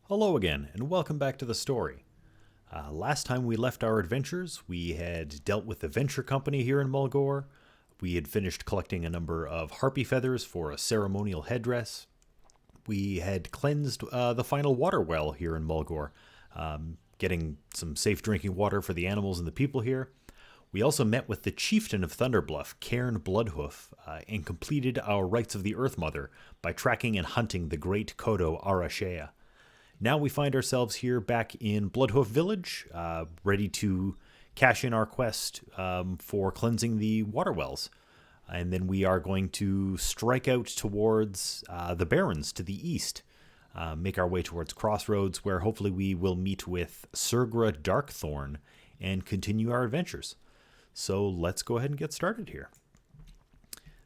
Hello again, and welcome back to the story. Last time we left our adventures, we had dealt with the venture company here in Mulgore. We had finished collecting a number of harpy feathers for a ceremonial headdress. We had cleansed the final water well here in Mulgore, getting some safe drinking water for the animals and the people here. We also met with the chieftain of Thunderbluff, Cairn Bloodhoof, and completed our rites of the Earth Mother by tracking and hunting the great Kodo Arashea. Now we find ourselves here back in Bloodhoof Village, ready to cash in our quest for cleansing the water wells. And then we are going to strike out towards the Barrens to the east, make our way towards Crossroads, where hopefully we will meet with Surgra Darkthorn and continue our adventures. So let's go ahead and get started here.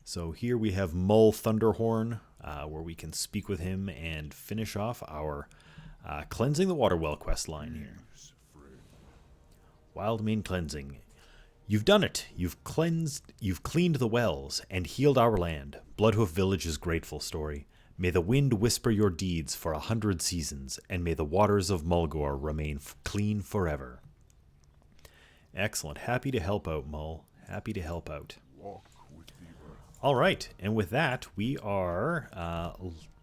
So here we have Mull Thunderhorn, where we can speak with him and finish off our cleansing the water well quest line here. Wildmane cleansing. You've done it. You've cleaned the wells and healed our land. Bloodhoof Village is grateful, story. May the wind whisper your deeds for 100 seasons, and may the waters of Mulgore remain clean forever. Excellent. Happy to help out, Mull. Happy to help out. All right, and with that, we are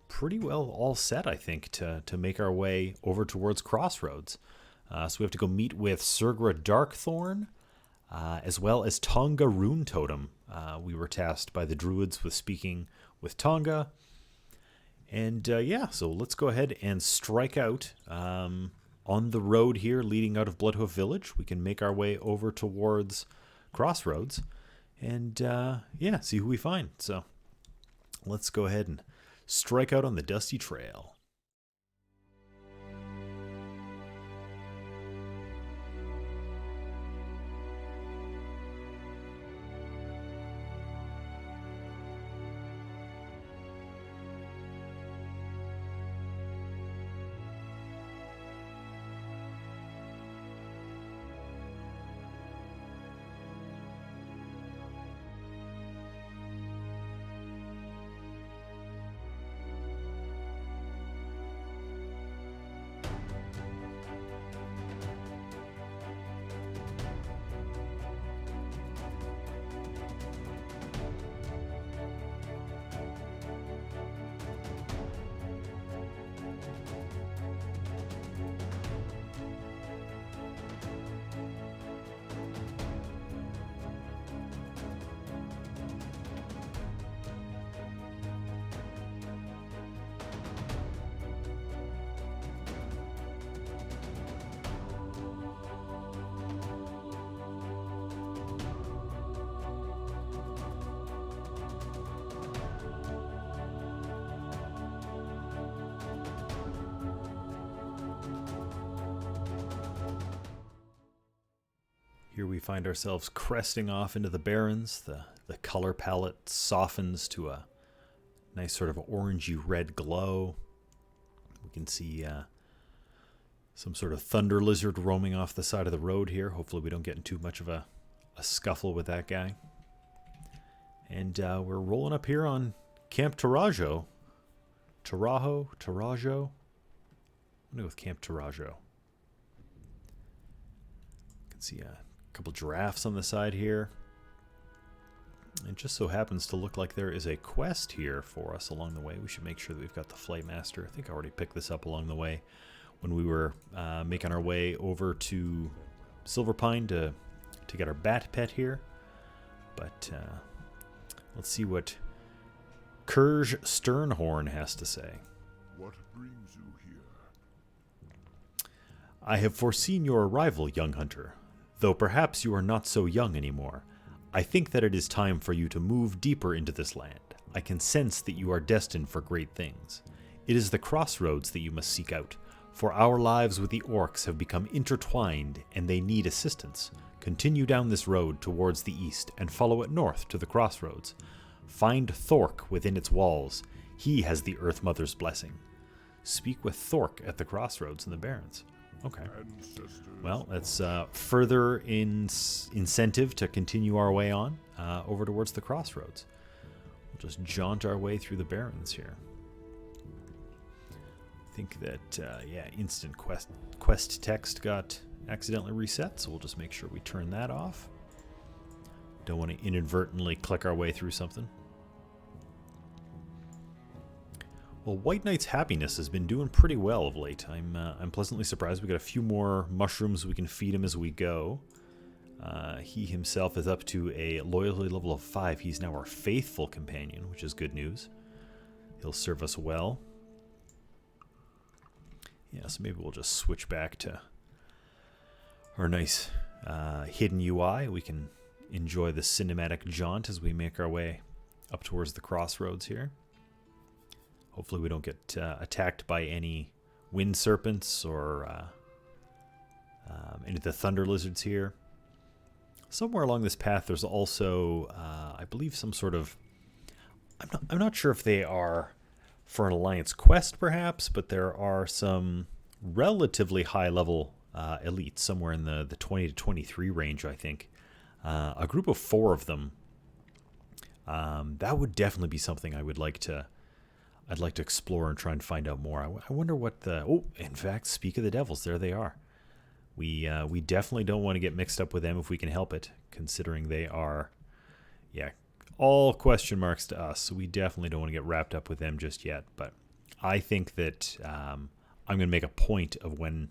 pretty well all set, I think, to make our way over towards Crossroads. So we have to go meet with Surgra Darkthorn, as well as Tonga Rune Totem. We were tasked by the druids with speaking with Tonga. And yeah, so let's go ahead and strike out on the road here leading out of Bloodhoof Village. We can make our way over towards Crossroads and yeah, see who we find. So let's go ahead and strike out on the dusty trail. Here we find ourselves cresting off into the Barrens. The color palette softens to a nice sort of orangey red glow. We can see some sort of thunder lizard roaming off the side of the road here. Hopefully we don't get in too much of a scuffle with that guy. And we're rolling up here on Camp Tarajo. Tarajo? I'm going to go with Camp Tarajo. You can see a couple giraffes on the side here. It just so happens to look like there is a quest here for us along the way. We should make sure that we've got the Flaymaster. I think I already picked this up along the way when we were making our way over to Silverpine to get our bat pet here. But let's see what Kurge Sternhorn has to say. What brings you here? I have foreseen your arrival, young hunter. Though perhaps you are not so young anymore, I think that it is time for you to move deeper into this land. I can sense that you are destined for great things. It is the Crossroads that you must seek out, for our lives with the orcs have become intertwined and they need assistance. Continue down this road towards the east and follow it north to the Crossroads. Find Thork within its walls. He has the Earth Mother's blessing. Speak with Thork at the Crossroads in the Barrens. Okay. Well, that's further incentive to continue our way on over towards the Crossroads. We'll just jaunt our way through the Barrens here. think that, yeah, instant quest text got accidentally reset, so we'll just make sure we turn that off. Don't want to inadvertently click our way through something. Well, White Knight's happiness has been doing pretty well of late. I'm pleasantly surprised. We got a few more mushrooms we can feed him as we go. He himself is up to a loyalty level of 5. He's now our faithful companion, which is good news. He'll serve us well. Yeah, so maybe we'll just switch back to our nice hidden UI. We can enjoy the cinematic jaunt as we make our way up towards the crossroads here. Hopefully we don't get attacked by any wind serpents or any of the thunder lizards here. Somewhere along this path there's also, I believe, some sort of... I'm not sure if they are for an alliance quest perhaps, but there are some relatively high level elites somewhere in the 20 to 23 range, I think. A group of 4 of them. That would definitely be something I'd like to explore and try and find out more. I wonder what the... Oh, in fact, speak of the devils, there they are. We definitely don't want to get mixed up with them if we can help it, considering they are, yeah, all question marks to us. So we definitely don't want to get wrapped up with them just yet. But I think that I'm going to make a point of when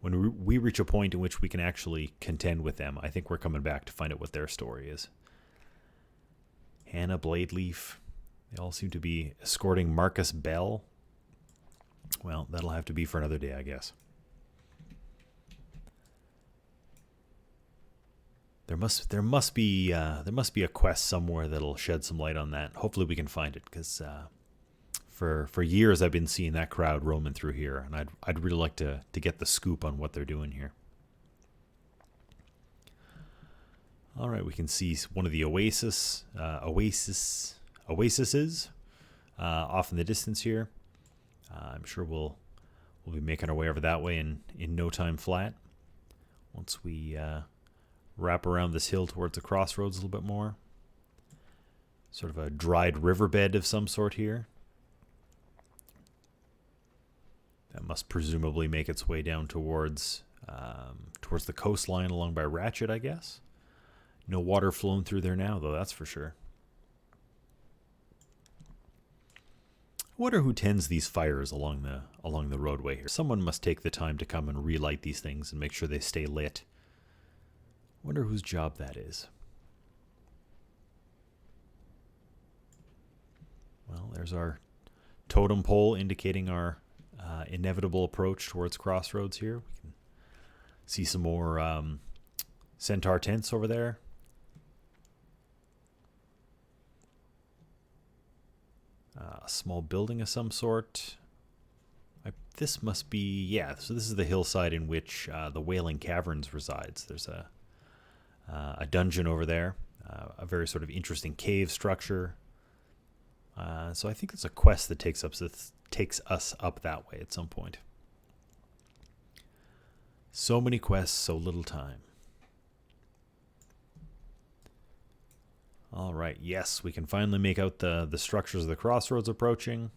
we reach a point in which we can actually contend with them, I think we're coming back to find out what their story is. Hannah Bladeleaf. They all seem to be escorting Marcus Bell. Well, that'll have to be for another day, I guess. There must be a quest somewhere that'll shed some light on that. Hopefully we can find it, because for years I've been seeing that crowd roaming through here, and I'd really like to get the scoop on what they're doing here. All right, we can see one of the oases off in the distance here. I'm sure we'll be making our way over that way in no time flat. Once we wrap around this hill towards the crossroads a little bit more. Sort of a dried riverbed of some sort here. That must presumably make its way down towards the coastline along by Ratchet, I guess. No water flowing through there now, though, that's for sure. I wonder who tends these fires along the roadway here. Someone must take the time to come and relight these things and make sure they stay lit. Wonder whose job that is. Well, there's our totem pole indicating our inevitable approach towards Crossroads here. We can see some more centaur tents over there. A small building of some sort. This must be, yeah, so this is the hillside in which the Wailing Caverns resides. There's a dungeon over there, a very sort of interesting cave structure. So I think it's a quest that takes us up that way at some point. So many quests, so little time. All right, yes, we can finally make out the structures of the crossroads approaching.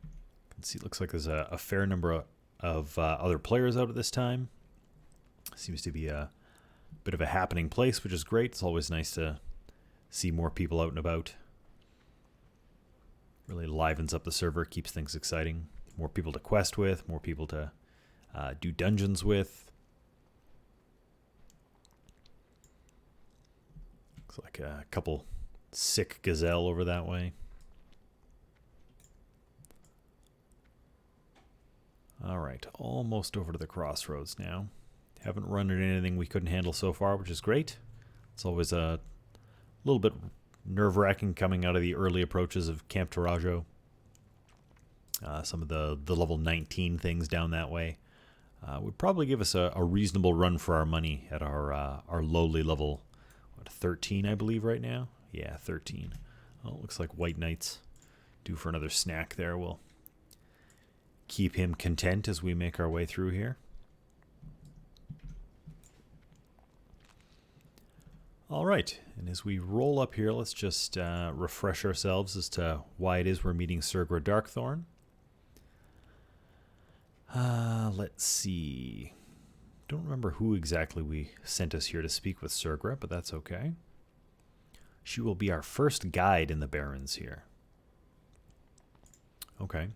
You can see it looks like there's a fair number of other players out at this time. Seems to be a bit of a happening place, which is great. It's always nice to see more people out and about. Really livens up the server, keeps things exciting. More people to quest with, more people to do dungeons with. Looks like a couple sick gazelle over that way. All right, almost over to the crossroads now. Haven't run into anything we couldn't handle so far, which is great. It's always a little bit nerve-wracking coming out of the early approaches of Camp Tarajo. Some of the level 19 things down that way would probably give us a reasonable run for our money at our lowly level, 13, I believe, right now? Yeah, 13. Well, it looks like White Knight's due for another snack there. We'll keep him content as we make our way through here. All right, and as we roll up here, let's just refresh ourselves as to why it is we're meeting Sergra Darkthorn. Let's see. Don't remember who exactly we sent us here to speak with Sergra, but that's okay. She will be our first guide in the Barrens here. Okay.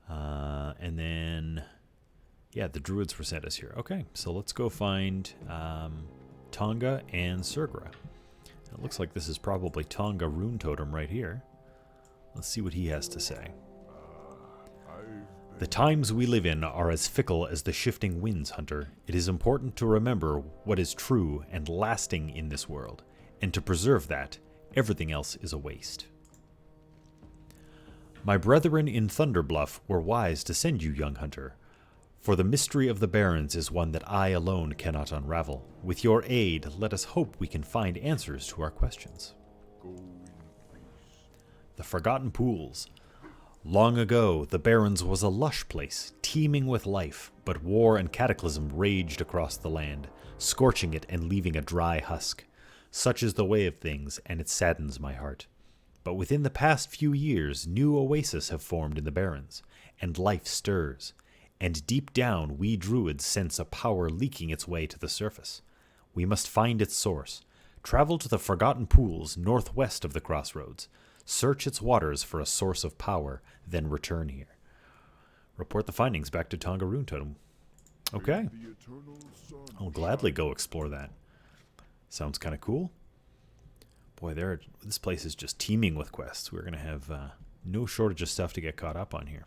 And then, yeah, the druids were sent us here. Okay, so let's go find Tonga and Sergra. It looks like this is probably Tonga Rune Totem right here. Let's see what he has to say. The times we live in are as fickle as the shifting winds, Hunter. It is important to remember what is true and lasting in this world, and to preserve that. Everything else is a waste. My brethren in Thunderbluff were wise to send you, young hunter, for the mystery of the Barrens is one that I alone cannot unravel. With your aid, let us hope we can find answers to our questions. The Forgotten Pools. Long ago, the Barrens was a lush place, teeming with life, but war and cataclysm raged across the land, scorching it and leaving a dry husk. Such is the way of things, and it saddens my heart. But within the past few years, new oases have formed in the Barrens, and life stirs. And deep down, we druids sense a power leaking its way to the surface. We must find its source. Travel to the Forgotten Pools northwest of the Crossroads. Search its waters for a source of power, then return here. Report the findings back to Tonga Rune Totem. Okay. I'll gladly go explore that. Sounds kind of cool. Boy, this place is just teeming with quests. We're going to have no shortage of stuff to get caught up on here.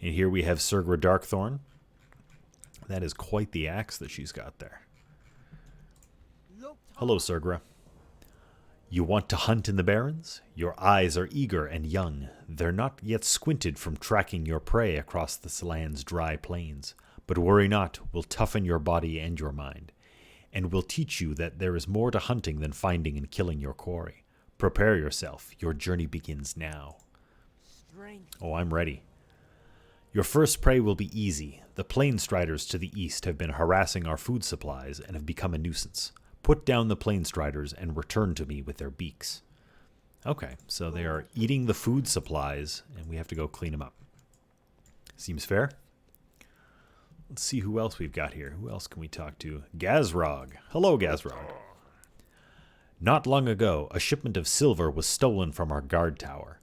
And here we have Sergra Darkthorn. That is quite the axe that she's got there. Hello, Sergra. You want to hunt in the Barrens? Your eyes are eager and young. They're not yet squinted from tracking your prey across this land's dry plains. But worry not, we'll toughen your body and your mind. And we'll teach you that there is more to hunting than finding and killing your quarry. Prepare yourself. Your journey begins now. Oh, I'm ready. Your first prey will be easy. The plain striders to the east have been harassing our food supplies and have become a nuisance. Put down the plain striders and return to me with their beaks. Okay, so they are eating the food supplies, and we have to go clean them up. Seems fair. Let's see who else we've got here. Who else can we talk to? Gazrog. Hello, Gazrog. Not long ago, a shipment of silver was stolen from our guard tower.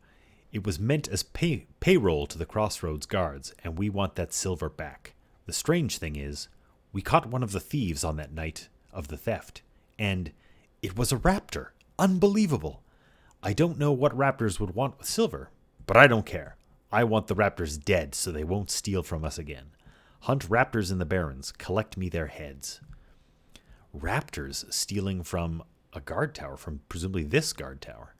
It was meant as payroll to the Crossroads guards, and we want that silver back. The strange thing is, we caught one of the thieves on that night of the theft, and it was a raptor. Unbelievable. I don't know what raptors would want with silver, but I don't care. I want the raptors dead so they won't steal from us again. Hunt raptors in the Barrens. Collect me their heads. Raptors stealing from a guard tower, from presumably this guard tower.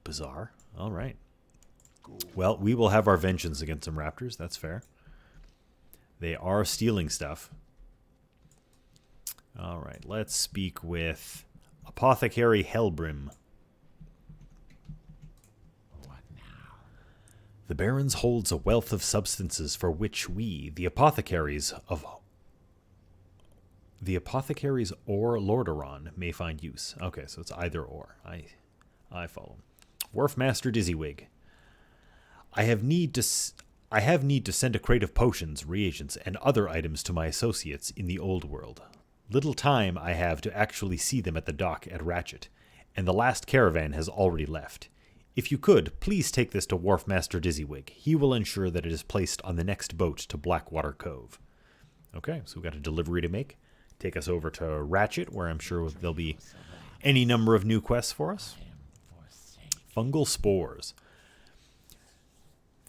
Bizarre. All right. Well, we will have our vengeance against some raptors. That's fair. They are stealing stuff. All right. Let's speak with Apothecary Hellbrim. The Barrens holds a wealth of substances for which we, the apothecaries or Lordaeron, may find use. Okay, so it's either or. I follow. Wharfmaster Dizzywig. I have need to send a crate of potions, reagents, and other items to my associates in the old world. Little time I have to actually see them at the dock at Ratchet, and the last caravan has already left. If you could, please take this to Wharfmaster Dizzywig. He will ensure that it is placed on the next boat to Blackwater Cove. Okay, so we've got a delivery to make. Take us over to Ratchet, where I'm sure there'll be any number of new quests for us. Fungal Spores.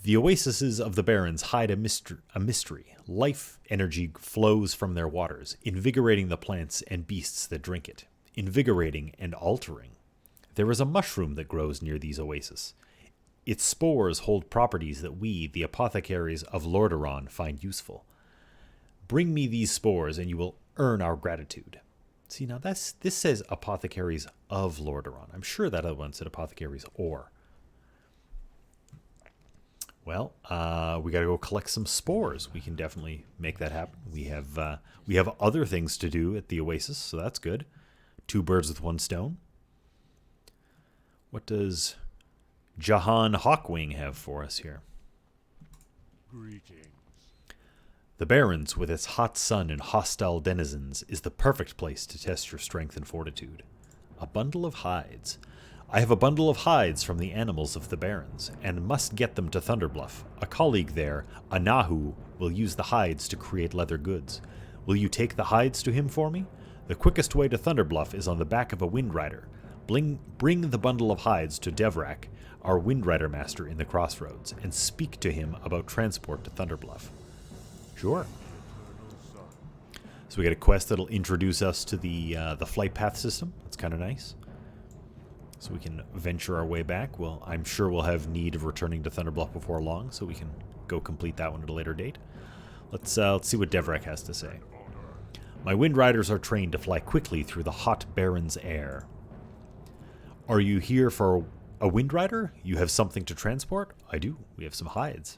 The oases of the Barrens hide a mystery. Life energy flows from their waters, invigorating the plants and beasts that drink it. Invigorating and altering. There is a mushroom that grows near these oases. Its spores hold properties that we, the apothecaries of Lordaeron, find useful. Bring me these spores and you will earn our gratitude. See, now this says apothecaries of Lordaeron. I'm sure that other one said apothecaries or. Well, we got to go collect some spores. We can definitely make that happen. We have other things to do at the oasis, so that's good. 2 birds with 1 stone. What does Jahan Hawkwing have for us here? Greetings. The Barrens, with its hot sun and hostile denizens, is the perfect place to test your strength and fortitude. A bundle of hides. I have a bundle of hides from the animals of the Barrens, and must get them to Thunderbluff. A colleague there, Anahu, will use the hides to create leather goods. Will you take the hides to him for me? The quickest way to Thunderbluff is on the back of a Windrider. Bring the bundle of hides to Devrak, our Windrider master in the Crossroads, and speak to him about transport to Thunderbluff. Sure. So we get a quest that'll introduce us to the flight path system. That's kind of nice. So we can venture our way back. Well, I'm sure we'll have need of returning to Thunderbluff before long, so we can go complete that one at a later date. Let's see what Devrak has to say. My Windriders are trained to fly quickly through the hot Barrens air. Are you here for a Windrider? You have something to transport? I do. We have some hides.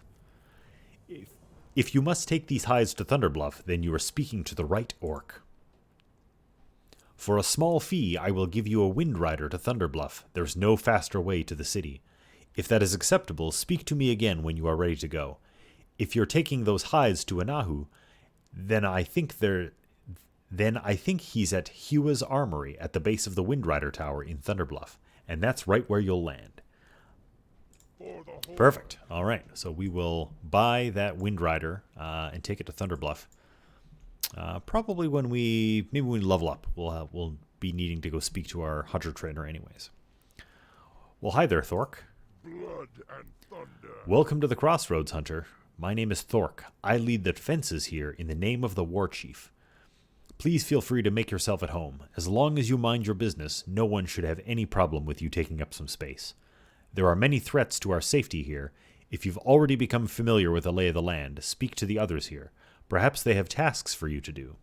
If you must take these hides to Thunderbluff, then you are speaking to the right orc. For a small fee, I will give you a Windrider to Thunderbluff. There's no faster way to the city. If that is acceptable, speak to me again when you are ready to go. If you're taking those hides to Anahu, then I think he's at Hewa's Armory at the base of the Windrider Tower in Thunderbluff, and that's right where you'll land. Perfect. All right, so we will buy that Windrider and take it to Thunderbluff. Probably when we level up, we'll be needing to go speak to our hunter trainer, anyways. Well, hi there, Thork. Blood and thunder. Welcome to the Crossroads, Hunter. My name is Thork. I lead the defenses here in the name of the War Chief. Please feel free to make yourself at home. As long as you mind your business, no one should have any problem with you taking up some space. There are many threats to our safety here. If you've already become familiar with the lay of the land, speak to the others here. Perhaps they have tasks for you to do.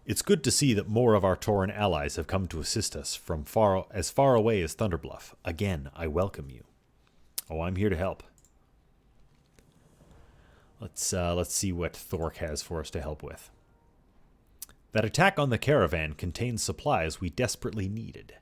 It's good to see that more of our Tauran allies have come to assist us from as far away as Thunderbluff. Again, I welcome you. Oh, I'm here to help. Let's see what Thork has for us to help with. That attack on the caravan contains supplies we desperately needed.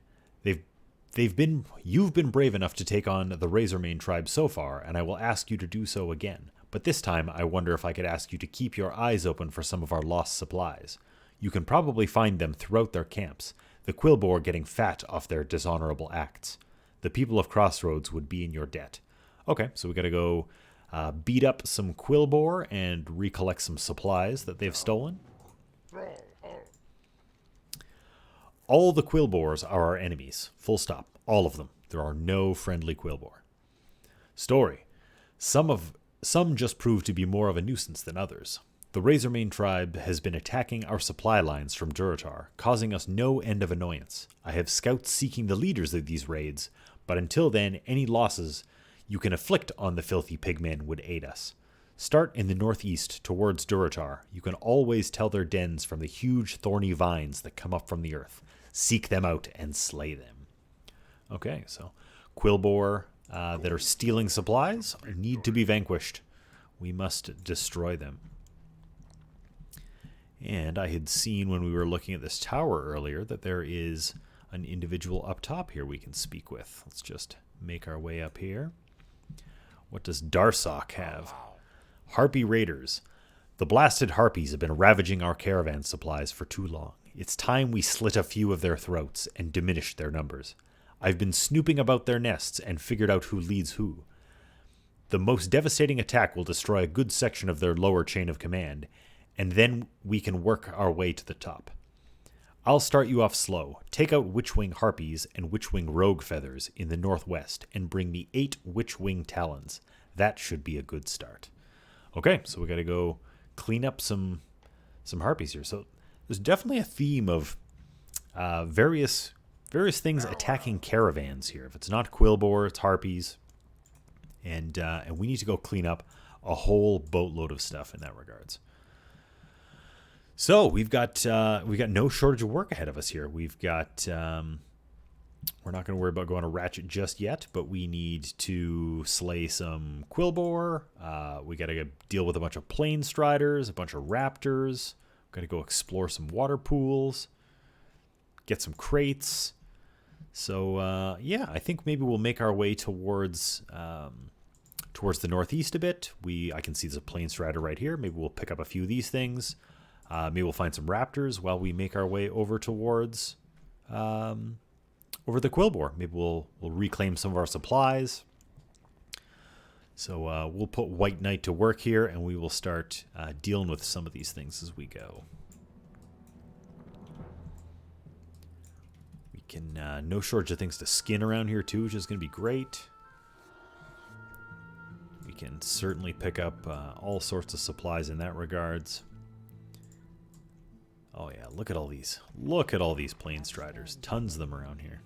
You've been brave enough to take on the Razormane tribe so far, and I will ask you to do so again. But this time, I wonder if I could ask you to keep your eyes open for some of our lost supplies. You can probably find them throughout their camps, the Quillbore getting fat off their dishonorable acts. The people of Crossroads would be in your debt. Okay, so we gotta go beat up some Quillbore and recollect some supplies that they've stolen. All the Quillbores are our enemies. Full stop. All of them. There are no friendly Quillbore. Story. Some just prove to be more of a nuisance than others. The Razormane tribe has been attacking our supply lines from Durotar, causing us no end of annoyance. I have scouts seeking the leaders of these raids, but until then, any losses you can inflict on the filthy pigmen would aid us. Start in the northeast towards Durotar. You can always tell their dens from the huge thorny vines that come up from the earth. Seek them out and slay them. Okay, so Quillbore that are stealing supplies need to be vanquished. We must destroy them. And I had seen when we were looking at this tower earlier that there is an individual up top here we can speak with. Let's just make our way up here. What does Darsok have? Harpy Raiders. The blasted harpies have been ravaging our caravan supplies for too long. It's time we slit a few of their throats and diminished their numbers. I've been snooping about their nests and figured out who leads who. The most devastating attack will destroy a good section of their lower chain of command, and then we can work our way to the top. I'll start you off slow. Take out Witchwing Harpies and Witchwing Rogue Feathers in the northwest and bring me 8 Witchwing Talons. That should be a good start. Okay, so we got to go clean up some harpies here. So there's definitely a theme of various things attacking caravans here. If it's not Quillbore, it's harpies, and we need to go clean up a whole boatload of stuff in that regards. So we've got no shortage of work ahead of us here. We've got we're not going to worry about going to Ratchet just yet, but we need to slay some Quillbore. We got to deal with a bunch of Plain Striders, a bunch of Raptors. Got to go explore some water pools, get some crates. So yeah, I think maybe we'll make our way towards towards the northeast a bit. I can see there's a plain strider right here. Maybe we'll pick up a few of these things. Maybe we'll find some raptors while we make our way over towards over the Quillbore. Maybe we'll reclaim some of our supplies. So we'll put White Knight to work here, and we will start dealing with some of these things as we go. We can no shortage of things to skin around here too, which is going to be great. We can certainly pick up all sorts of supplies in that regards. Oh yeah, look at all these. Look at all these plain striders. Tons of them around here.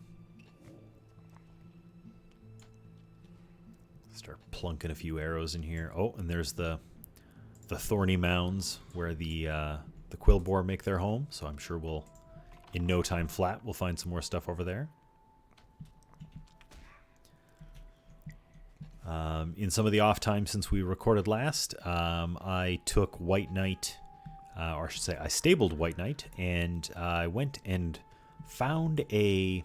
Start plunking a few arrows in here. Oh, and there's the thorny mounds where the Quillbore make their home. So I'm sure we'll, in no time flat, we'll find some more stuff over there. In some of the off time since we recorded last, I took White Knight, or I should say I stabled White Knight, and I went and found a...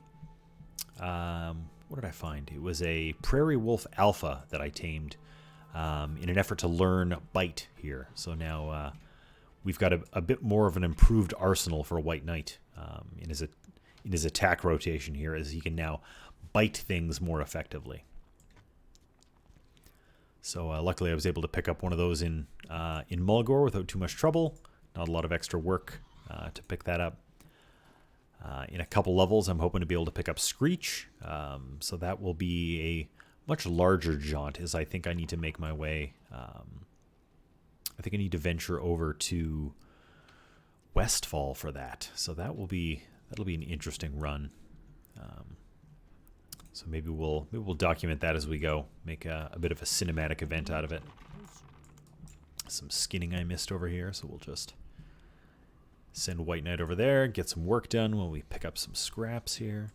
what did I find? It was a Prairie Wolf Alpha that I tamed in an effort to learn Bite here. So now we've got a bit more of an improved arsenal for White Knight in his attack rotation here, as he can now bite things more effectively. So luckily I was able to pick up one of those in Mulgore without too much trouble. Not a lot of extra work to pick that up. In a couple levels, I'm hoping to be able to pick up Screech. So that will be a much larger jaunt, as I think I need to make my way. I think I need to venture over to Westfall for that. So that'll be an interesting run. So maybe we'll document that as we go. Make a bit of a cinematic event out of it. Some skinning I missed over here, so we'll just send White Knight over there, get some work done while we pick up some scraps here.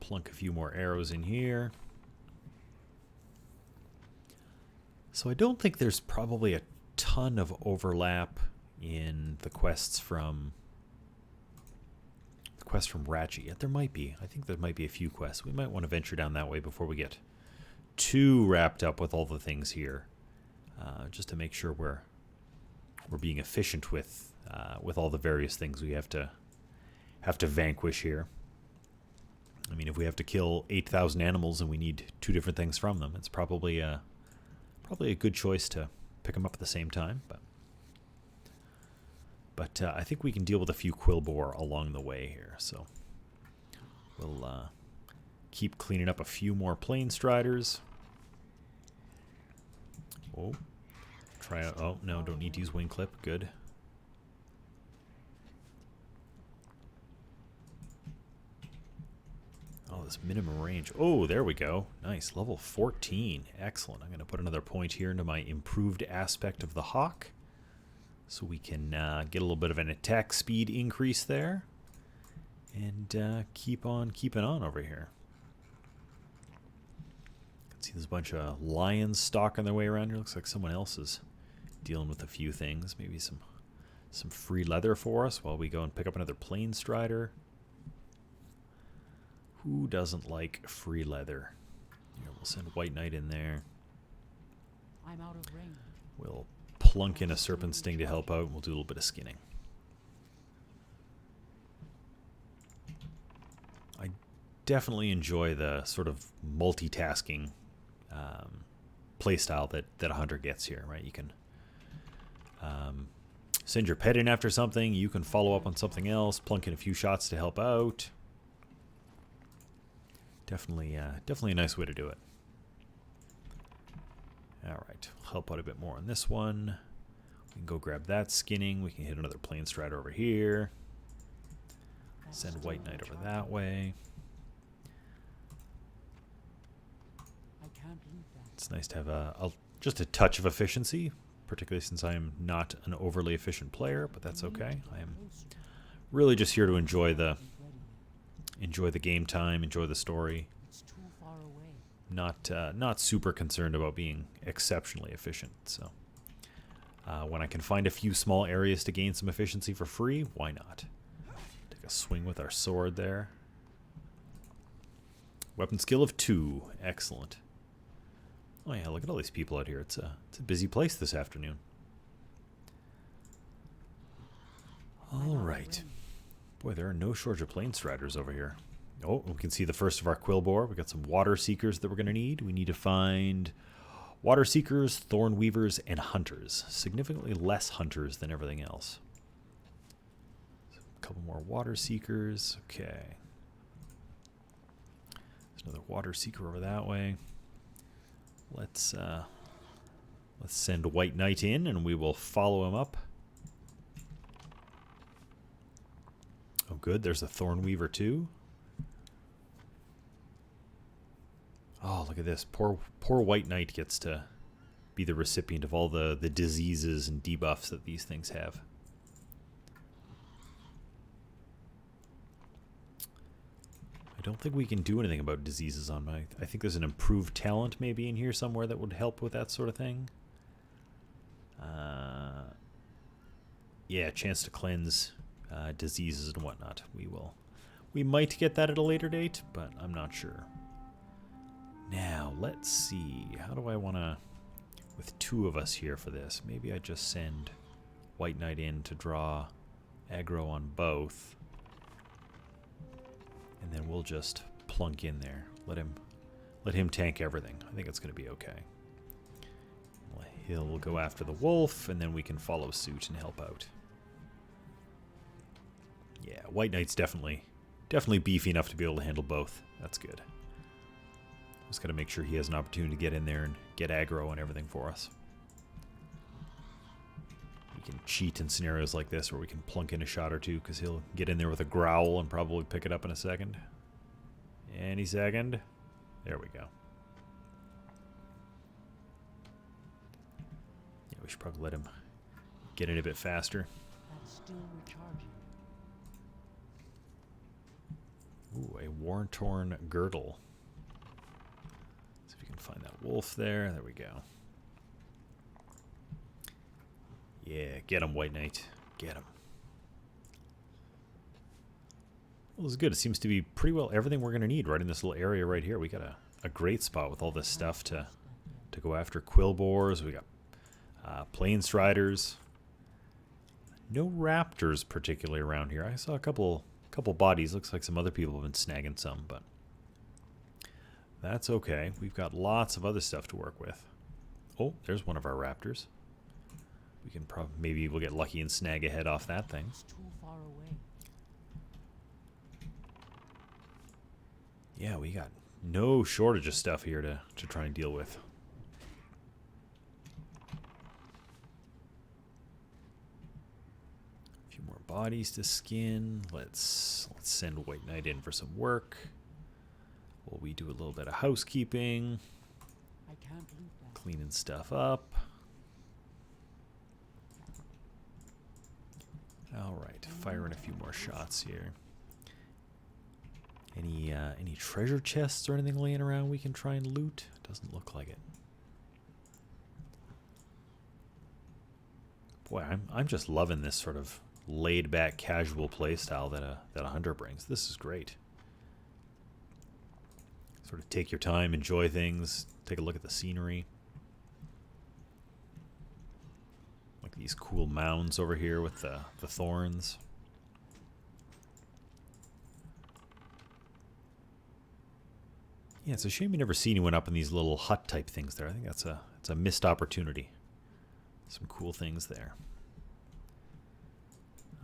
Plunk a few more arrows in here. So I don't think there's probably a ton of overlap in the quests from Ratchet. Yet there might be. I think there might be a few quests. We might want to venture down that way before we get too wrapped up with all the things here, just to make sure we're being efficient with all the various things we have to vanquish here. I mean, if we have to kill 8,000 animals and we need 2 different things from them, it's probably a good choice to pick them up at the same time. But I think we can deal with a few Quillbore along the way here, so we'll keep cleaning up a few more plain striders. Oh, try out. Oh no, don't need to use wing clip. Good. Oh, this minimum range. Oh, there we go. Nice. Level 14. Excellent. I'm going to put another point here into my improved aspect of the Hawk, so we can get a little bit of an attack speed increase there, and keep on keeping on over here. See, there's a bunch of lions stalking their way around here. Looks like someone else is dealing with a few things. Maybe some free leather for us while we go and pick up another plain strider. Who doesn't like free leather? Here, we'll send White Knight in there. I'm out of range. We'll plunk in a serpent sting to help out, and we'll do a little bit of skinning. I definitely enjoy the sort of multitasking playstyle that a hunter gets here, right? You can send your pet in after something, you can follow up on something else, plunk in a few shots to help out. Definitely a nice way to do it. Alright, help out a bit more on this one. We can go grab that skinning. We can hit another plain strider over here. Send White Knight over that way. It's nice to have just a touch of efficiency, particularly since I am not an overly efficient player, but that's okay. I am really just here to enjoy the game time, enjoy the story. Not super concerned about being exceptionally efficient. So when I can find a few small areas to gain some efficiency for free, why not? Take a swing with our sword there. Weapon skill of 2. Excellent. Oh yeah, look at all these people out here. It's a busy place this afternoon. All right. Boy, there are no shortage of plane striders over here. Oh, we can see the first of our Quillbore. We got some water seekers that we're going to need. We need to find water seekers, thorn weavers, and hunters. Significantly less hunters than everything else. So a couple more water seekers. Okay. There's another water seeker over that way. Let's send White Knight in, and we will follow him up. Oh, good. There's a thorn weaver too. Oh, look at this. Poor White Knight gets to be the recipient of all the diseases and debuffs that these things have. I don't think we can do anything about diseases on my... I think there's an improved talent maybe in here somewhere that would help with that sort of thing. Yeah, chance to cleanse diseases and whatnot. We might get that at a later date, but I'm not sure. Now, let's see. How do I want to... With 2 of us here for this, maybe I just send White Knight in to draw aggro on both. And then we'll just plunk in there. Let him tank everything. I think it's going to be okay. He'll go after the wolf, and then we can follow suit and help out. Yeah, White Knight's definitely beefy enough to be able to handle both. That's good. Just got to make sure he has an opportunity to get in there and get aggro and everything for us. We can cheat in scenarios like this where we can plunk in a shot or two because he'll get in there with a growl and probably pick it up in a second. Any second. There we go. Yeah, we should probably let him get in a bit faster. That's still recharging. Ooh, a worn-torn girdle. See if we can find that wolf there. There we go. Yeah, get him, White Knight. Get him. Well, this is good. It seems to be pretty well everything we're going to need right in this little area right here. We got a great spot with all this stuff to go after Quillbores. We got Plain Striders. No raptors particularly around here. I saw a couple bodies. Looks like some other people have been snagging some, but that's okay. We've got lots of other stuff to work with. Oh, there's one of our raptors. We can maybe we'll get lucky and snag a head off that thing. It's too far away. Yeah, we got no shortage of stuff here to try and deal with. A few more bodies to skin. Let's send White Knight in for some work. While we do a little bit of housekeeping. I can't loot that. Cleaning stuff up. Alright, firing a few more shots here. Any treasure chests or anything laying around we can try and loot? Doesn't look like it. Boy, I'm just loving this sort of laid back casual playstyle that a hunter brings. This is great. Sort of take your time, enjoy things, take a look at the scenery. Like these cool mounds over here with the thorns. Yeah, it's a shame you never see anyone up in these little hut type things there. I think it's a missed opportunity. Some cool things there.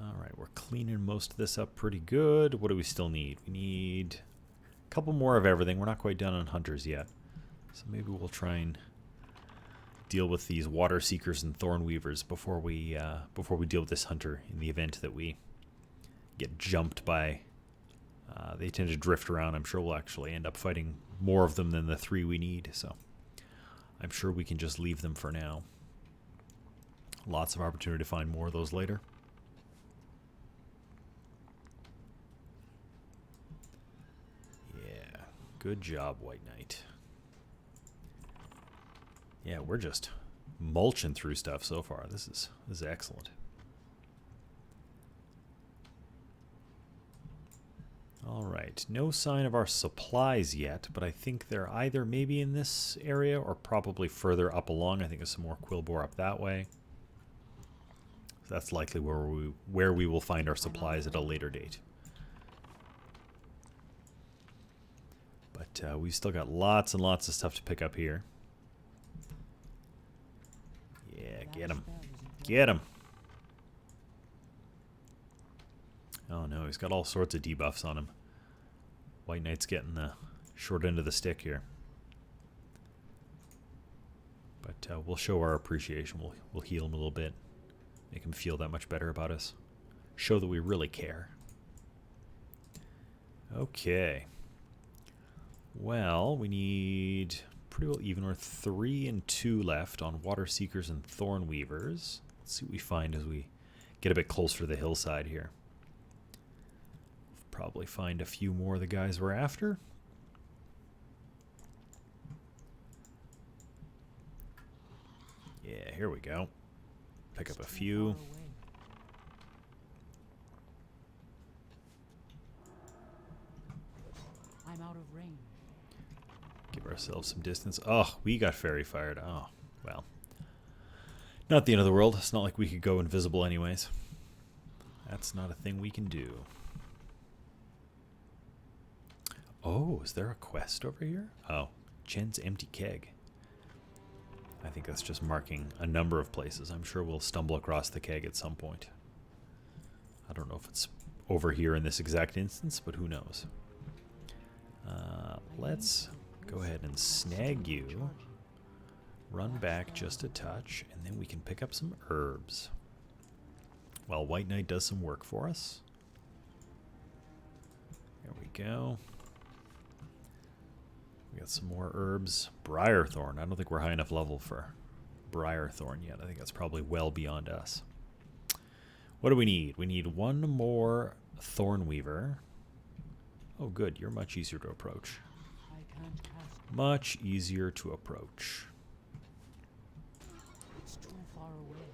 Alright, we're cleaning most of this up pretty good. What do we still need? We need a couple more of everything. We're not quite done on hunters yet. So maybe we'll try and deal with these water seekers and thorn weavers before we deal with this hunter in the event that we get jumped by. They tend to drift around. I'm sure we'll actually end up fighting more of them than the 3 we need. So I'm sure we can just leave them for now. Lots of opportunity to find more of those later. Yeah, good job, White Knight. Yeah, we're just mulching through stuff so far. This is excellent. All right, Alright, no sign of our supplies yet, but I think they're either maybe in this area or probably further up along. I think there's some more quillbore up that way. So that's likely where we will find our supplies at a later date. But we've still got lots and lots of stuff to pick up here. Yeah, get him. Get him. Oh no, he's got all sorts of debuffs on him. White Knight's getting the short end of the stick here. But we'll show our appreciation. We'll heal him a little bit. Make him feel that much better about us. Show that we really care. Okay. Well, we need pretty well even. We're 3 and 2 left on Water Seekers and Thorn Weavers. Let's see what we find as we get a bit closer to the hillside here. Probably find a few more of the guys we're after. Yeah, here we go. Pick up a few. I'm out of range. Give ourselves some distance. Oh, we got fairy fired. Oh, well. Not the end of the world. It's not like we could go invisible anyways. That's not a thing we can do. Oh, is there a quest over here? Oh, Jen's empty keg. I think that's just marking a number of places. I'm sure we'll stumble across the keg at some point. I don't know if it's over here in this exact instance, but who knows. Let's go ahead and snag you. Run back just a touch, and then we can pick up some herbs. While White Knight does some work for us. There we go. We got some more herbs. Briarthorn. I don't think we're high enough level for Briarthorn yet. I think that's probably well beyond us. What do we need? We need one more Thornweaver. Oh, good. You're much easier to approach. I can't cast. Much easier to approach. It's too far away.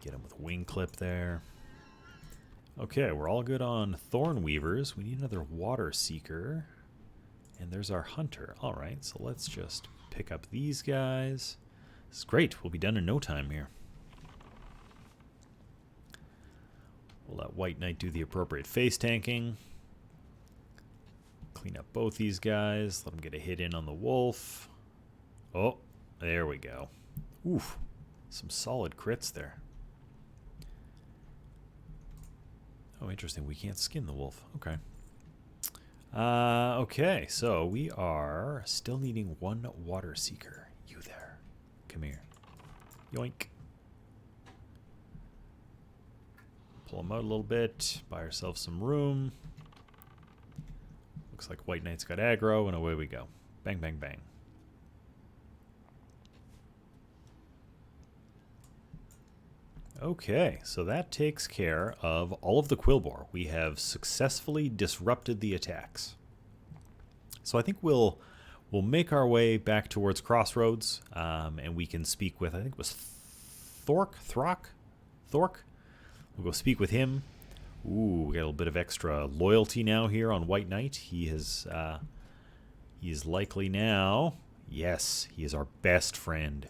Get him with wing clip there. Okay, we're all good on Thornweavers. We need another Water Seeker. And there's our hunter. All right, so let's just pick up these guys. This is great. We'll be done in no time here. We'll let White Knight do the appropriate face tanking. Clean up both these guys. Let them get a hit in on the wolf. Oh, there we go. Oof, some solid crits there. Oh, interesting. We can't skin the wolf. Okay. Okay, so we are still needing one Water Seeker. You there. Come here. Yoink. Pull him out a little bit. Buy ourselves some room. Looks like White Knight's got aggro, and away we go. Bang, bang, bang. Okay, so that takes care of all of the quillbore. We have successfully disrupted the attacks. So I think we'll make our way back towards Crossroads, and we can speak with, I think it was Thork? We'll go speak with him. Ooh, we got a little bit of extra loyalty now here on White Knight. He is likely now. Yes, he is our best friend.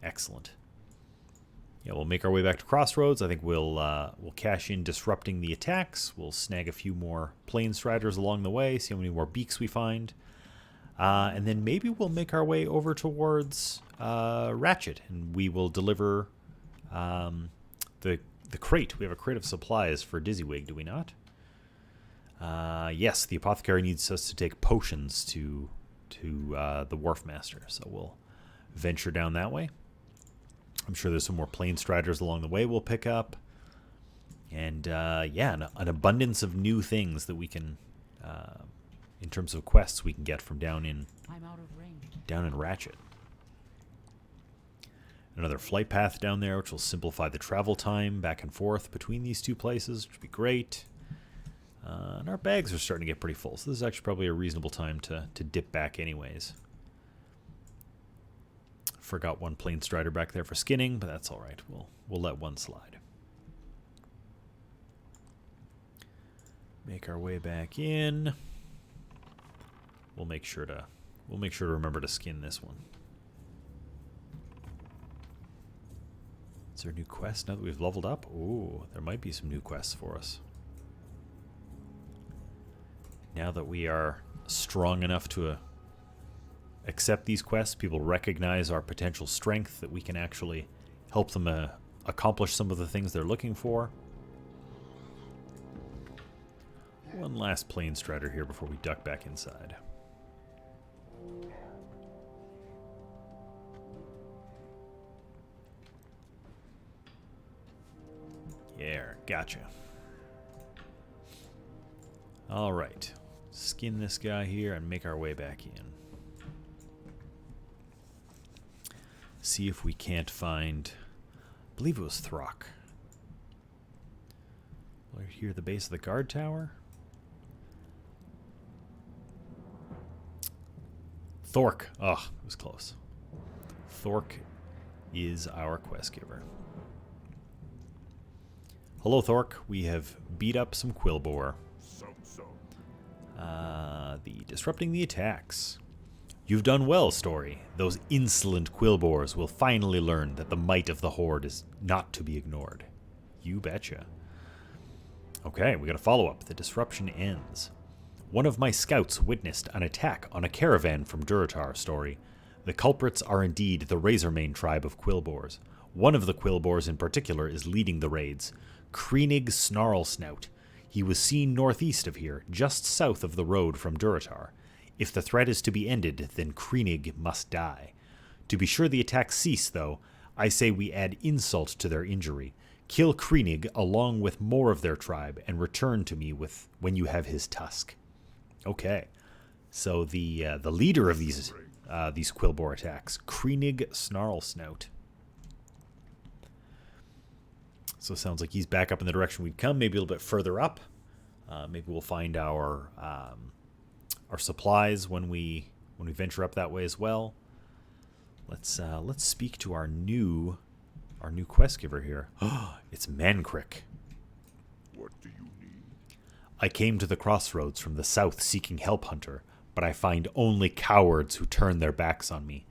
Excellent. Yeah, we'll make our way back to Crossroads. I think we'll cash in disrupting the attacks. We'll snag a few more Plain Striders along the way, see how many more beaks we find. And then maybe we'll make our way over towards Ratchet, and we will deliver the crate. We have a crate of supplies for Dizzywig, do we not? Yes, the apothecary needs us to take potions to the Wharf Master, so we'll venture down that way. I'm sure there's some more Plain Striders along the way we'll pick up. And, yeah, an abundance of new things that we can, in terms of quests, we can get from down in Ratchet. Another flight path down there, which will simplify the travel time back and forth between these two places, which would be great. And our bags are starting to get pretty full, so this is actually probably a reasonable time to dip back anyways. Forgot one Plain Strider back there for skinning, but that's all right. We'll let one slide. Make our way back in. We'll make sure to remember to skin this one. Is there a new quest now that we've leveled up? Ooh, there might be some new quests for us. Now that we are strong enough to accept these quests, people recognize our potential strength, that we can actually help them accomplish some of the things they're looking for. One last plane strider here before we duck back inside. Yeah, gotcha. Alright. Skin this guy here and make our way back in. See if we can't find... I believe it was Throck. Right here at the base of the guard tower. Thork. Oh, it was close. Thork is our quest giver. Hello, Thork. We have beat up some Quillbore. Disrupting the attacks. You've done well, Story. Those insolent Quillbores will finally learn that the might of the Horde is not to be ignored. You betcha. Okay, we got a follow-up. The disruption ends. One of my scouts witnessed an attack on a caravan from Durotar, Story. The culprits are indeed the Razormane tribe of Quillbores. One of the Quillbores in particular is leading the raids. Kreenig Snarlsnout. He was seen northeast of here, just south of the road from Durotar. If the threat is to be ended, then Kreenig must die. To be sure the attacks cease, though, I say we add insult to their injury. Kill Kreenig along with more of their tribe, and return to me when you have his tusk. Okay, so the leader of these Quillbore attacks, Kreenig Snarlsnout. So it sounds like he's back up in the direction we'd come, maybe a little bit further up. Maybe we'll find our supplies when we venture up that way as well. Let's speak to our new quest giver here. It's Mankrik. What do you need? I came to the Crossroads from the south seeking help, Hunter, but I find only cowards who turn their backs on me.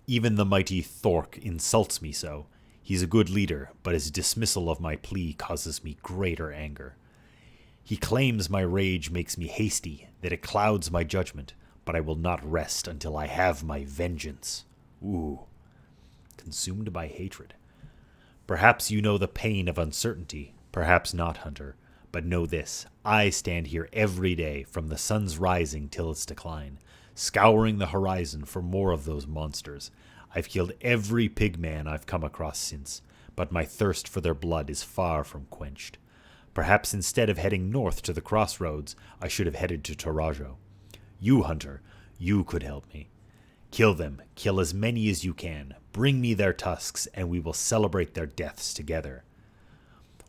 Even the mighty Thork insults me so. He's a good leader, but his dismissal of my plea causes me greater anger. He claims my rage makes me hasty, that it clouds my judgment, but I will not rest until I have my vengeance. Ooh. Consumed by hatred. Perhaps you know the pain of uncertainty, perhaps not, Hunter, but know this, I stand here every day from the sun's rising till its decline, scouring the horizon for more of those monsters. I've killed every pigman I've come across since, but my thirst for their blood is far from quenched. Perhaps instead of heading north to the Crossroads, I should have headed to Torajo. You, Hunter, you could help me. Kill them, kill as many as you can, bring me their tusks, and we will celebrate their deaths together.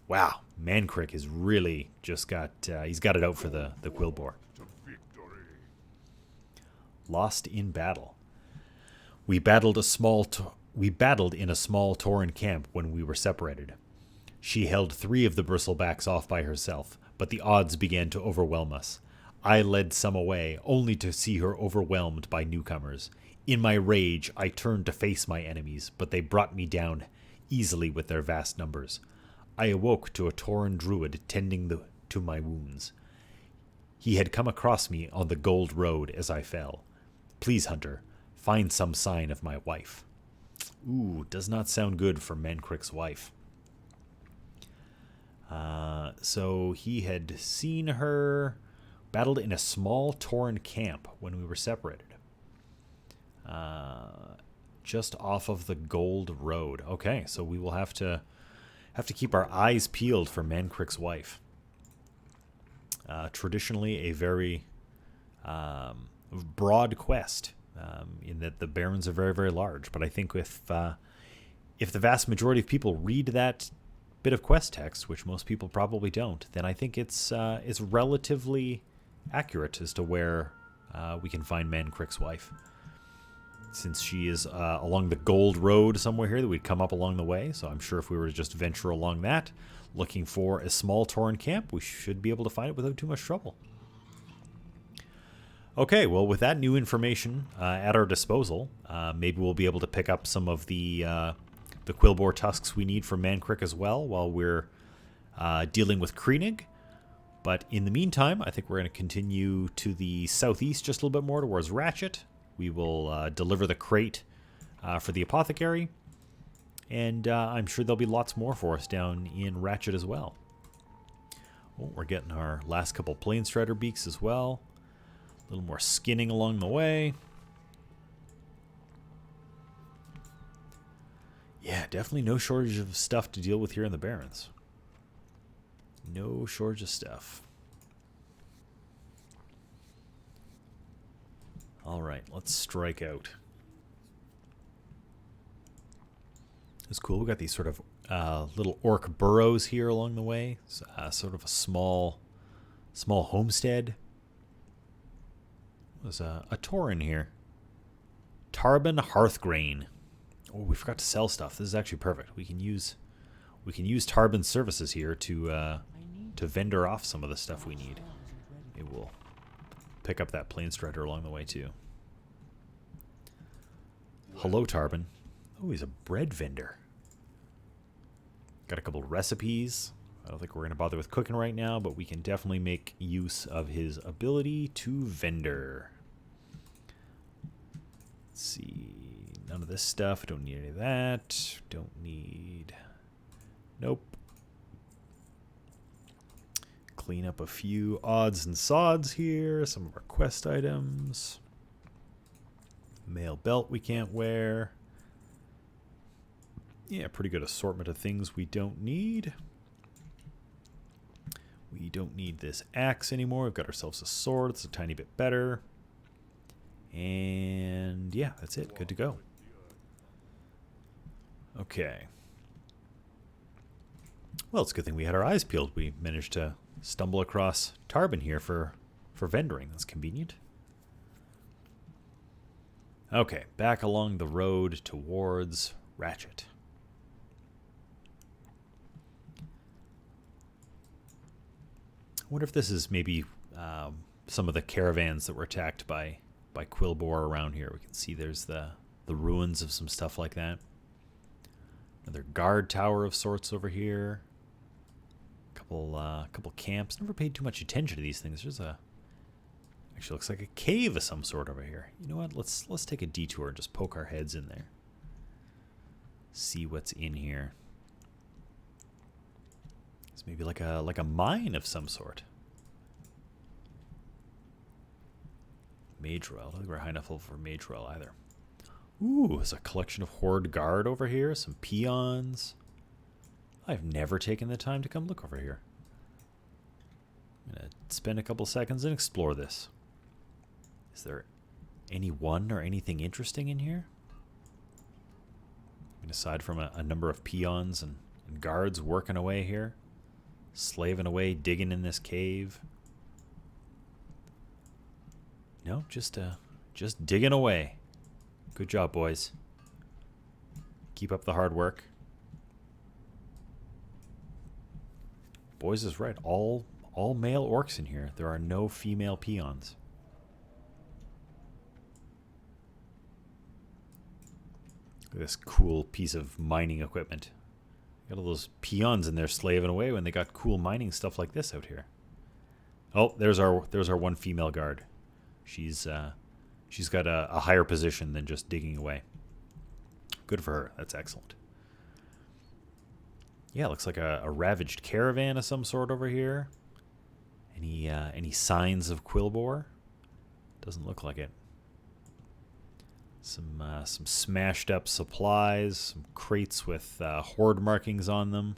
Wow, Mankrik is really just he's got it out for the Quillbore. To victory. Lost in battle. We battled in a small Tauren camp when we were separated. She held 3 of the bristlebacks off by herself, but the odds began to overwhelm us. I led some away, only to see her overwhelmed by newcomers. In my rage, I turned to face my enemies, but they brought me down easily with their vast numbers. I awoke to a Tauren druid tending to my wounds. He had come across me on the Gold Road as I fell. Please, Hunter, find some sign of my wife. Ooh, does not sound good for Mankrik's wife. So he had seen her battled in a small Tauren camp when we were separated. Just off of the Gold Road. Okay, so we will have to keep our eyes peeled for Mankrik's wife. Traditionally a very broad quest, in that the Barrens are very, very large. But I think if the vast majority of people read that bit of quest text, which most people probably don't, then I think it's relatively accurate as to where we can find Mankrik's wife. since she is along the Gold Road somewhere here, that we'd come up along the way. So I'm sure if we were to just venture along that, looking for a small Tauren camp, we should be able to find it without too much trouble. Okay, well, with that new information at our disposal, maybe we'll be able to pick up some of the Quillboar tusks we need from Mankrik as well while we're dealing with Kreenig. But in the meantime, I think we're going to continue to the southeast just a little bit more towards Ratchet. We will deliver the crate for the apothecary. And I'm sure there'll be lots more for us down in Ratchet as well. Oh, we're getting our last couple Planestrider beaks as well. A little more skinning along the way. Yeah, definitely no shortage of stuff to deal with here in the Barrens. No shortage of stuff. Alright, let's strike out. It's cool. We got these sort of little orc burrows here along the way. It's, sort of a small homestead. There's a Tauren here. Tarbin Hearthgrain. Oh, we forgot to sell stuff. This is actually perfect. We can use Tarbin's services here to vendor off some of the stuff we need. Maybe we'll pick up that Planestrider along the way too. Hello, Tarbin. Oh, he's a bread vendor. Got a couple recipes. I don't think we're going to bother with cooking right now, but we can definitely make use of his ability to vendor. Let's see. None of this stuff. Don't need any of that. Don't need... Nope. Clean up a few odds and sods here. Some of our quest items. Mail belt we can't wear. Yeah, pretty good assortment of things we don't need. We don't need this axe anymore. We've got ourselves a sword. It's a tiny bit better. And yeah, that's it. Good to go. Okay. Well, it's a good thing we had our eyes peeled. We managed to stumble across Tarbin here for vendoring. That's convenient. Okay, back along the road towards Ratchet. I wonder if this is maybe some of the caravans that were attacked by Quillboar around here. We can see there's the ruins of some stuff like that. Another guard tower of sorts over here. Couple camps. Never paid too much attention to these things. There's actually looks like a cave of some sort over here. You know what? Let's take a detour and just poke our heads in there. See what's in here. It's maybe like a mine of some sort. Mage Royal. I don't think we're high enough level for Mage Royal either. Ooh, there's a collection of Horde Guard over here. Some peons. I've never taken the time to come look over here. I'm going to spend a couple seconds and explore this. Is there anyone or anything interesting in here? I mean, aside from a number of peons and guards working away here. Slaving away, digging in this cave. No, just digging away. Good job, boys. Keep up the hard work. Boys is right. All male orcs in here. There are no female peons. Look at this cool piece of mining equipment. Got all those peons in there slaving away when they got cool mining stuff like this out here. Oh, there's our one female guard. She's got a higher position than just digging away. Good for her. That's excellent. Yeah, looks like a ravaged caravan of some sort over here. Any signs of Quillboar? Doesn't look like it. Some smashed up supplies, some crates with horde markings on them.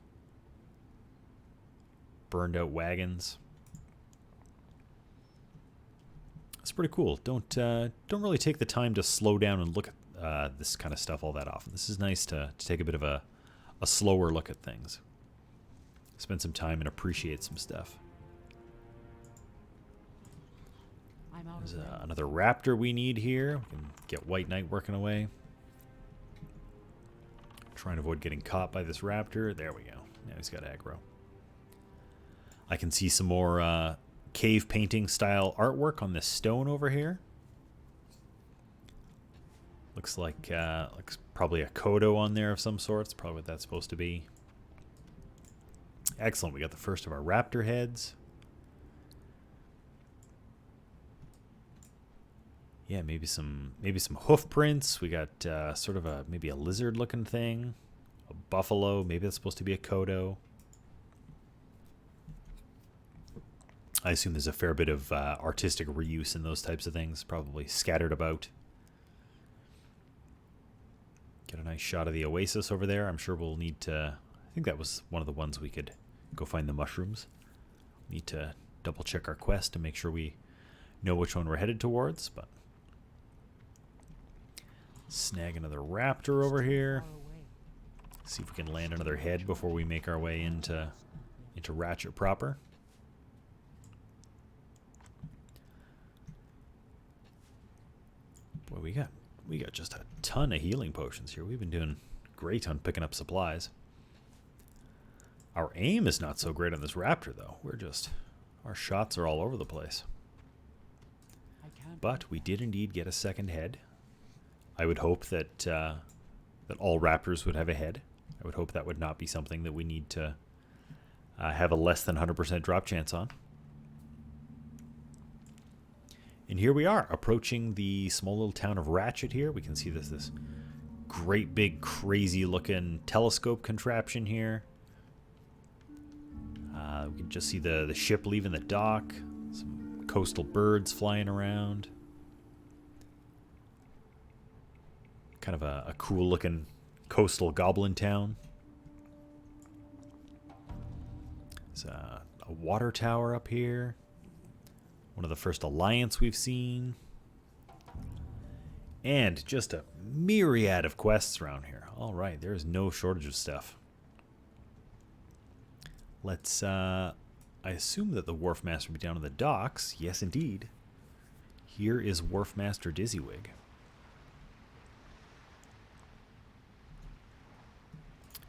Burned out wagons. It's pretty cool. Don't really take the time to slow down and look at this kind of stuff all that often. This is nice to take a bit of a slower look at things. Spend some time and appreciate some stuff. I'm out There's of range. another raptor we need here. We can get White Knight working away. Trying to avoid getting caught by this raptor. There we go. Now he's got aggro. I can see some more cave painting style artwork on this stone over here. Looks like looks probably a Kodo on there of some sort. It's probably what that's supposed to be. Excellent. We got the first of our raptor heads. Yeah, maybe some hoof prints. We got sort of maybe a lizard looking thing. A buffalo. Maybe that's supposed to be a Kodo. I assume there's a fair bit of artistic reuse in those types of things, probably scattered about. Get a nice shot of the oasis over there. I'm sure we'll need to... I think that was one of the ones we could go find the mushrooms. Need to double check our quest to make sure we know which one we're headed towards, but... Snag another raptor over here. Far away. See if we can land another head before we make our way into Ratchet proper. Boy, we got just a ton of healing potions here. We've been doing great on picking up supplies. Our aim is not so great on this raptor, though. Our shots are all over the place. I can't. But we did indeed get a second head. I would hope that that all raptors would have a head. I would hope that would not be something that we need to have a less than 100% drop chance on. And here we are, approaching the small little town of Ratchet here. We can see this great big crazy looking telescope contraption here. We can just see the ship leaving the dock. Some coastal birds flying around. Kind of a cool looking coastal goblin town. There's a water tower up here. One of the first alliance we've seen. And just a myriad of quests around here. All right, there's no shortage of stuff. Let's, I assume that the Wharf Master will be down on the docks. Yes, indeed. Here is Wharf Master Dizzywig.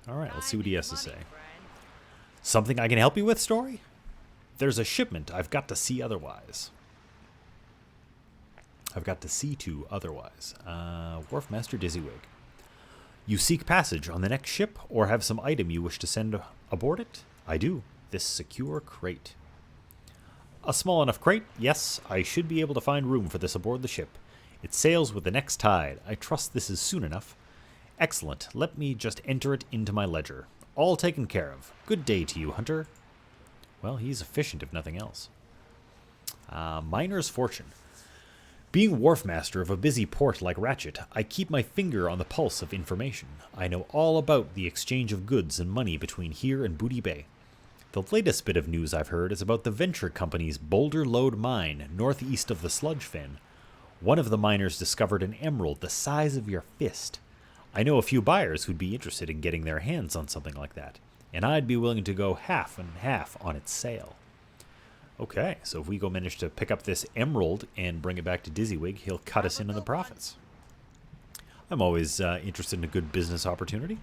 All right, let's see what he has to say. Something I can help you with, Story? There's a shipment I've got to see otherwise. I've got to see to otherwise. Wharf Master Dizzywig. You seek passage on the next ship or have some item you wish to send aboard it? I do. This secure crate. A small enough crate? Yes, I should be able to find room for this aboard the ship. It sails with the next tide. I trust this is soon enough. Excellent. Let me just enter it into my ledger. All taken care of. Good day to you, Hunter. Well, he's efficient if nothing else. Miner's Fortune. Being wharf master of a busy port like Ratchet, I keep my finger on the pulse of information. I know all about the exchange of goods and money between here and Booty Bay. The latest bit of news I've heard is about the venture company's Boulder Lode mine northeast of the Sludge Fen. One of the miners discovered an emerald the size of your fist. I know a few buyers who'd be interested in getting their hands on something like that, and I'd be willing to go half and half on its sale. Okay, so if we go manage to pick up this emerald and bring it back to Dizzywig, he'll cut us in on the profits. I'm always interested in a good business opportunity.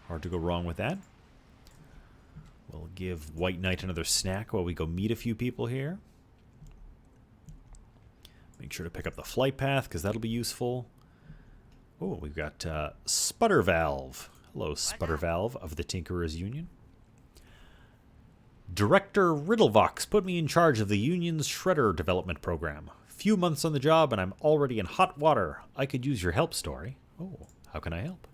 Hard to go wrong with that. We'll give White Knight another snack while we go meet a few people here. Make sure to pick up the flight path, because that'll be useful. Oh, we've got Sputter Valve. Hello, Sputter Valve of the Tinkerers Union. Director Riddlevox put me in charge of the Union's Shredder development program. Few months on the job and I'm already in hot water. I could use your help, Story. Oh, how can I help?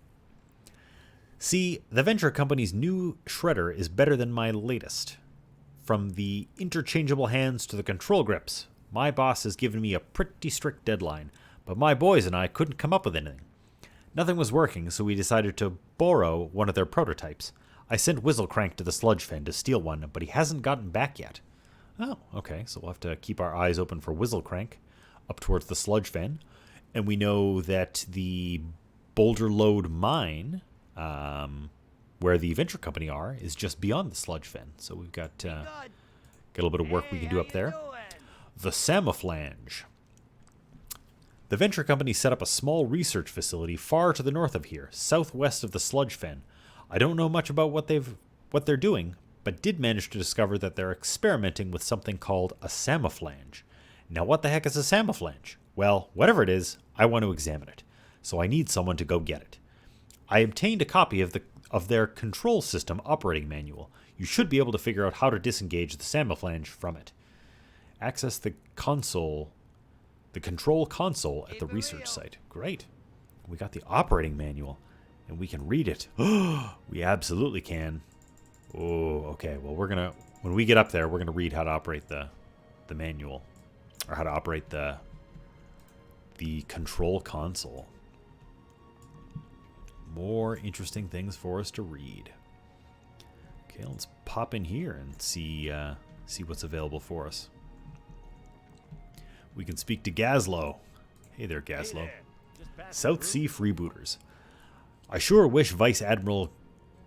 See, the venture company's new shredder is better than my latest. From the interchangeable hands to the control grips, my boss has given me a pretty strict deadline, but my boys and I couldn't come up with anything. Nothing was working, so we decided to borrow one of their prototypes. I sent Whistlecrank to the Sludge Fen to steal one, but he hasn't gotten back yet. Oh, okay, so we'll have to keep our eyes open for Whistlecrank up towards the Sludge Fen. And we know that the Boulder Lode mine, where the venture company are, is just beyond the Sludge Fen. So we've got a little bit of work we can do up there. The Samaflange. The venture company set up a small research facility far to the north of here, southwest of the Sludge Fen. I don't know much about what they're doing, but did manage to discover that they're experimenting with something called a Samaflange. Now what the heck is a Samaflange? Well, whatever it is, I want to examine it, so I need someone to go get it. I obtained a copy of their control system operating manual. You should be able to figure out how to disengage the Samaflange from it. Access the control console at the research site. Great. We got the operating manual, and we can read it. We absolutely can. Oh, okay. Well, when we get up there, we're gonna read how to operate the manual, or how to operate the control console. More interesting things for us to read. Okay, let's pop in here and see what's available for us. We can speak to Gazlo. Hey there, Gazlo. South Sea Freebooters. I sure wish Vice Admiral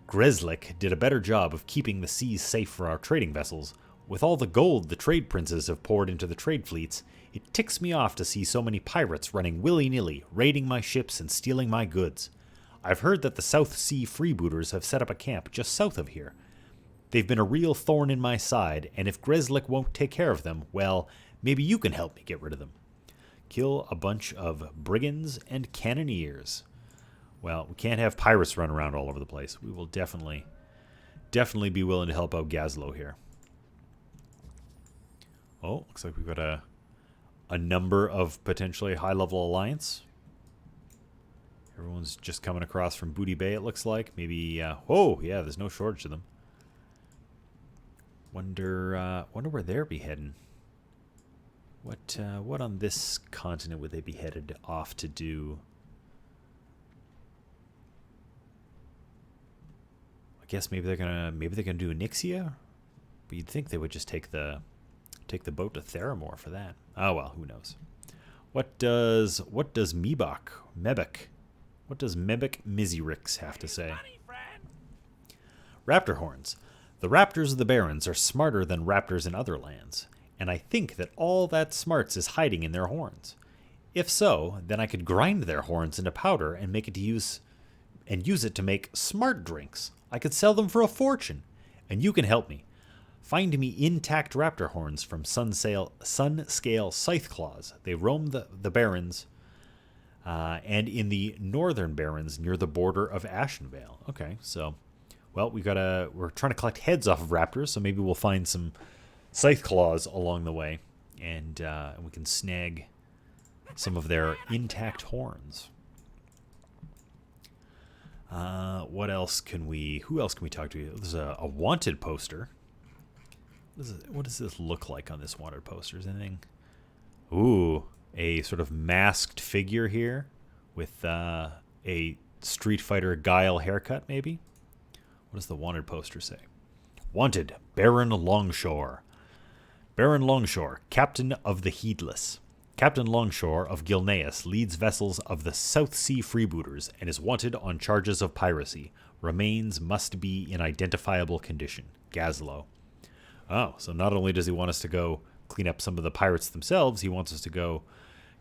Greslik did a better job of keeping the seas safe for our trading vessels. With all the gold the trade princes have poured into the trade fleets, it ticks me off to see so many pirates running willy-nilly, raiding my ships and stealing my goods. I've heard that the South Sea Freebooters have set up a camp just south of here. They've been a real thorn in my side, and if Greslik won't take care of them, well, maybe you can help me get rid of them. Kill a bunch of brigands and cannoneers. Well, we can't have pirates run around all over the place. We will definitely be willing to help out Gazlo here. Oh, looks like we've got a number of potentially high-level alliance. Everyone's just coming across from Booty Bay, it looks like. Maybe, oh, yeah, there's no shortage of them. Wonder where they'll be heading. What on this continent would they be headed off to do? I guess maybe they're gonna do Nixia, but you'd think they would just take the boat to Theramore for that. Oh well, who knows? What does Mebek Mizirix have to say? Raptor horns. The raptors of the Barrens are smarter than raptors in other lands, and I think that all that smarts is hiding in their horns. If so, then I could grind their horns into powder and use it to make smart drinks. I could sell them for a fortune, and you can help me. Find me intact raptor horns from Sunscale Scythe Claws. They roam the Barrens, and in the northern Barrens near the border of Ashenvale. Okay, so, well, we're trying to collect heads off of raptors, so maybe we'll find some Scythe Claws along the way, and we can snag some of their intact horns. Who else can we talk to? There's a wanted poster. What does this look like on this wanted poster? Is anything? Ooh, a sort of masked figure here with a Street Fighter Guile haircut, maybe? What does the wanted poster say? Wanted, Baron Longshore. Baron Longshore, Captain of the Heedless. Captain Longshore of Gilneas leads vessels of the South Sea Freebooters and is wanted on charges of piracy. Remains must be in identifiable condition. Gazlo. Oh, so not only does he want us to go clean up some of the pirates themselves, he wants us to go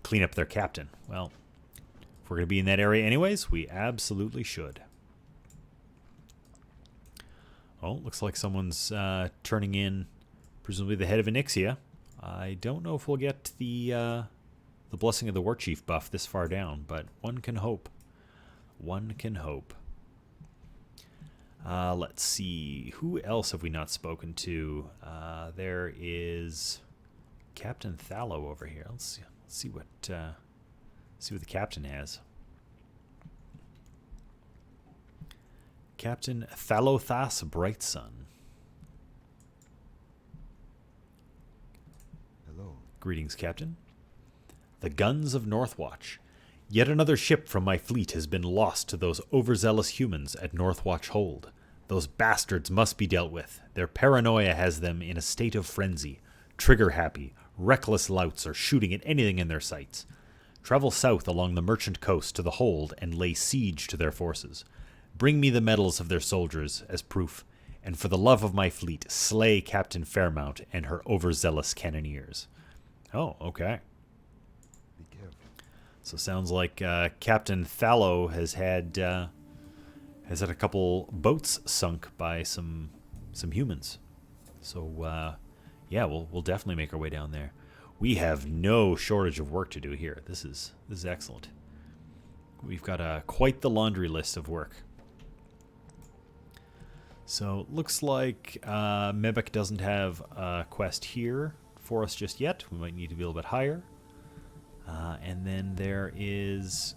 clean up their captain. Well, if we're going to be in that area anyways, we absolutely should. Oh, looks like someone's turning in, presumably the head of Onyxia. I don't know if we'll get the Blessing of the War Chief buff this far down, but one can hope. One can hope. Let's see. Who else have we not spoken to? There is Captain Thallow over here. Let's see what the captain has. Captain Thalothas Brightsun. Hello. Greetings, Captain. The guns of Northwatch. Yet another ship from my fleet has been lost to those overzealous humans at Northwatch Hold. Those bastards must be dealt with. Their paranoia has them in a state of frenzy. Trigger-happy, reckless louts are shooting at anything in their sights. Travel south along the merchant coast to the Hold and lay siege to their forces. Bring me the medals of their soldiers as proof, and for the love of my fleet, slay Captain Fairmount and her overzealous cannoneers. Oh, okay. Be careful. So sounds like Captain Thallow has had a couple boats sunk by some humans. So yeah, we'll definitely make our way down there. We have no shortage of work to do here. This is excellent. We've got quite the laundry list of work. So looks like Mebek doesn't have a quest here for us just yet. We might need to be a little bit higher. And then there is...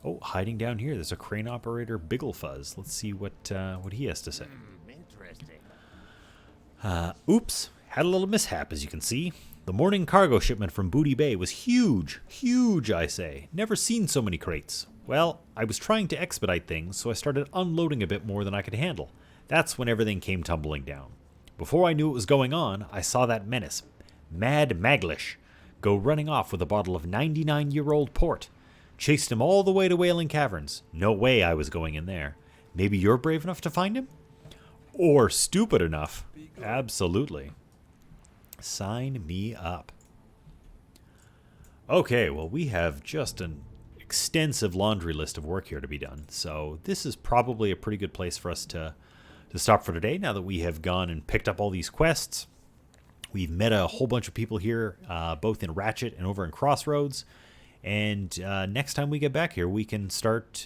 Oh, hiding down here, there's a crane operator, Bigglefuzz. Let's see what he has to say. Interesting. Oops, had a little mishap, as you can see. The morning cargo shipment from Booty Bay was huge. Huge, I say. Never seen so many crates. Well, I was trying to expedite things, so I started unloading a bit more than I could handle. That's when everything came tumbling down. Before I knew what was going on, I saw that menace, Mad Maglish, go running off with a bottle of 99-year-old port. Chased him all the way to Wailing Caverns. No way I was going in there. Maybe you're brave enough to find him? Or stupid enough. Absolutely. Sign me up. Okay, well, we have just an extensive laundry list of work here to be done. So this is probably a pretty good place for us to stop for today, now that we have gone and picked up all these quests. We've met a whole bunch of people here, both in Ratchet and over in Crossroads. And next time we get back here, we can start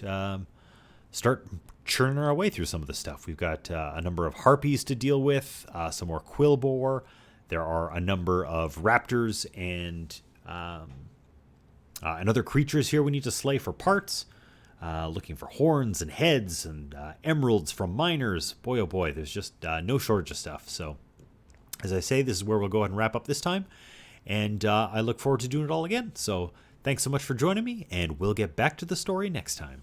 churning our way through some of the stuff. We've got a number of harpies to deal with, some more quillboar. There are a number of raptors and other creatures here we need to slay for parts. Looking for horns and heads and emeralds from miners. Boy, oh boy, there's just no shortage of stuff. So, as I say, this is where we'll go ahead and wrap up this time. And I look forward to doing it all again. So, thanks so much for joining me, and we'll get back to the story next time.